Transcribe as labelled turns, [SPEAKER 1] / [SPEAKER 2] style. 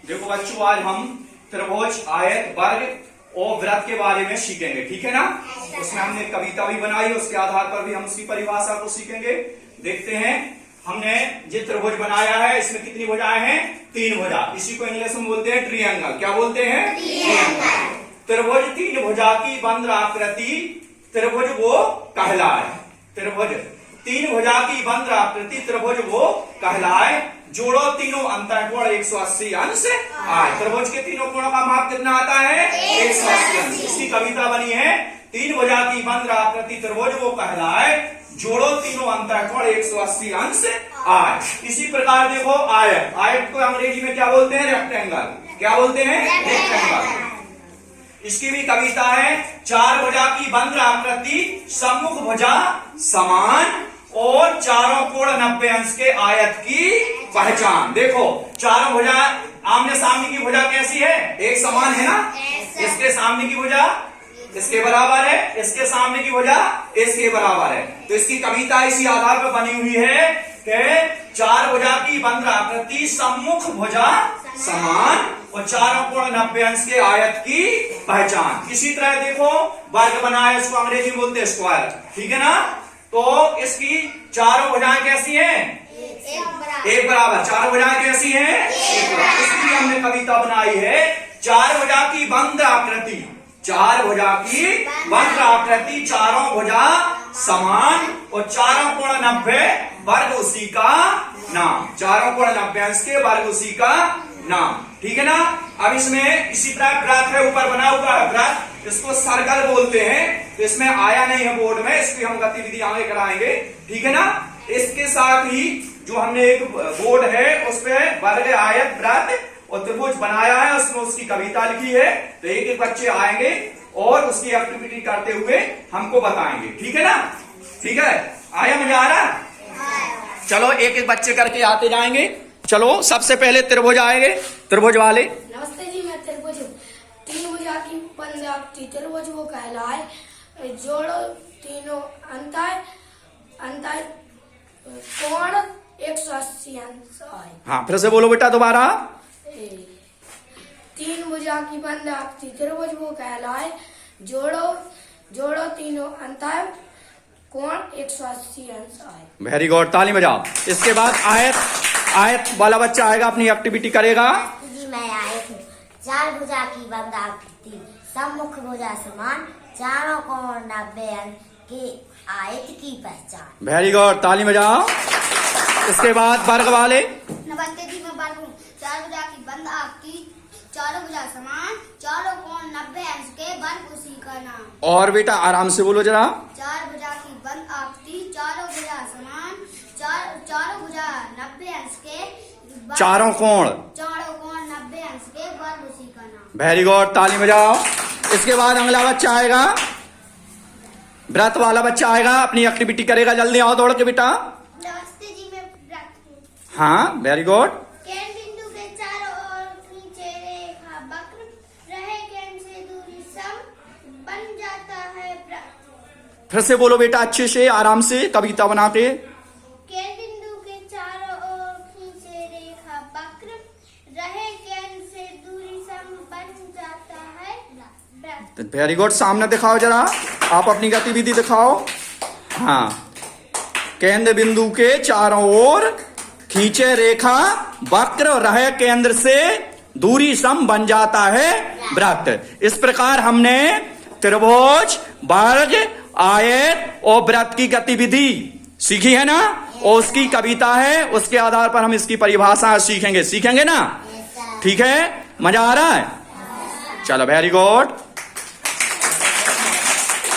[SPEAKER 1] देखो बच्चों, आज हम त्रिभुज, आयत, वर्ग और वृत्त के बारे में सीखेंगे, ठीक है ना। उसमें हमने कविता भी बनाई, उसके आधार पर भी हम उसकी परिभाषा को सीखेंगे। देखते हैं, हमने जो त्रिभुज बनाया है इसमें कितनी भुजाएं हैं? 3 भुजा। इसी को इंग्लिश में बोलते हैं ट्रायंगल। क्या बोलते हैं? ट्रायंगल। त्रिभुज 3 भुजा की बंद आकृति त्रिभुज वो कहलाए। त्रिभुज 3 भुजा की बंद आकृति त्रिभुज वो कहलाए। जोड़ो तीनों अंतःकोण 180 अंश आए। त्रिभुज के तीनों कोणों का माप कितना आता है? 180 अंश। इसकी कविता बनी है, 3 भुजा की बंद आकृति त्रिभुज वो कहलाए, जोड़ो तीनों अंतःकोण 180 अंश आए। इसी प्रकार देखो आयत। आयत को अंग्रेजी में क्या बोलते हैं? रेक्टेंगल। क्या बोलते हैं? रेक्टेंगल। इसकी भी कविता है, 4 भुजा की बंद आकृति सम्मुख भुजा समान और चारों कोण 90 अंश के आयत की पहचान। देखो, चारों भुजा आमने सामने की भुजा कैसी है? एक समान है ना। इसके सामने की भुजा इसके बराबर है, इसके सामने की भुजा इसके बराबर है। तो इसकी कविता इसी आधार पर बनी हुई है कि 4 भुजा की बंद आकृति सम्मुख भुजा समान और चारों कोण 90 अंश के आयत की पहचान। इसी तरह देखो, वर्ग बना है, इसको अंग्रेजी में बोलते हैं स्क्वायर, ठीक है ना। तो इसकी चारों भुजाएं कैसी हैं? एक बराबर। चारों भुजाएं कैसी हैं? एक बराबर। इसकी हमने कविता बनाई है, 4 भुजा की बंद आकृति, 4 भुजा की बंद आकृति चारों भुजा समान और चारों कोण 90 वर्ग उसी का नाम। चारों कोण 90 अंश के वर्ग उसी का नाम, ठीक है ना। अब इसमें इसी तरह वृत्त है, ऊपर बना हुआ है वृत्त, इसको सर्कल बोलते हैं। तो इसमें आया नहीं है बोर्ड में, इसकी हम गतिविधि आगे कराएंगे, ठीक है ना। इसके साथ ही जो हमने एक बोर्ड है उस पर वर्ग, आयत, वृत्त और त्रिभुज बनाया है, उसमें उसकी कविता लिखी है। तो एक एक बच्चे आएंगे और उसकी एक्टिविटी करते हुए हमको बताएंगे, ठीक है ना। ठीक है, आया? मजा आ रहा? चलो एक एक बच्चे करके आते जाएंगे। चलो, सबसे पहले त्रिभुज आएंगे, त्रिभुज वाले।
[SPEAKER 2] नमस्ते जी, मैं त्रिभुज हूँ। 3 भुजा की बंद आकृति त्रिभुज वो कहलाए, जोड़ो तीनों अंतः कोण 180 अंश आए।
[SPEAKER 1] हाँ, फिर से बोलो बेटा दोबारा।
[SPEAKER 2] 3 भुजा की बंद आकृति त्रिभुज वो कहलाए, जोड़ो तीनों अंतः कोण 180 अंश आए।
[SPEAKER 1] वेरी गुड, ताली बजाओ। इसके बाद आयत, आयत वाला बच्चा आएगा, अपनी एक्टिविटी करेगा।
[SPEAKER 3] जी, मैं आयत हूँ। 4 भुजा की बंद आकृति सम्मुख भुजा समान, चारों कोण 90 अंश के आयत की पहचान।
[SPEAKER 1] वेरी गुड, ताली बजाओ। इसके बाद वर्ग वाले।
[SPEAKER 4] नमस्ते जी, मैं वर्ग हूँ। 4 भुजा की बंद आकृति चारों भुजा समान, चारों कोण 90 अंश के वर्ग उसी का नाम।
[SPEAKER 1] और बेटा आराम से बोलो जरा।
[SPEAKER 4] 4 भुजा की बंद आकृति चारों भुजा समान, चारों भुजा 90 अंश के
[SPEAKER 1] चारों कोण
[SPEAKER 4] 90 अंश के वर्ग उसी का नाम।
[SPEAKER 1] वेरी गुड, ताली बजाओ। इसके बाद अगला बच्चा आएगा, व्रत वाला बच्चा आएगा, अपनी एक्टिविटी करेगा। जल्दी आओ दौड़ के बेटा।
[SPEAKER 4] नमस्ते जी, मैं व्रत हूँ।
[SPEAKER 1] हाँ, वेरी गुड।
[SPEAKER 4] केंद्र बिंदु के चारों ओर खींचे रेखा वक्र रहे, केंद्र से दूरी सम बन जाता है वृत्त।
[SPEAKER 1] फिर से बोलो बेटा अच्छे से, आराम से कविता बना के।
[SPEAKER 4] केंद्र बिंदु के चारों ओर खींचे रेखा वक्र रहे, केंद्र से दूरी सम बन जाता है वृत्त।
[SPEAKER 1] वेरी गुड, सामने दिखाओ जरा, आप अपनी गतिविधि दिखाओ। हाँ, केंद्र बिंदु के चारों ओर खींचे रेखा वक्र रहे, केंद्र से दूरी सम बन जाता है वृत्त। इस प्रकार हमने त्रिभुज, वर्ग, आयत और वृत्त की गतिविधि सीखी है ना, और उसकी कविता है, उसके आधार पर हम इसकी परिभाषा सीखेंगे ना। ठीक है, मजा आ रहा है? चलो, वेरी गुड।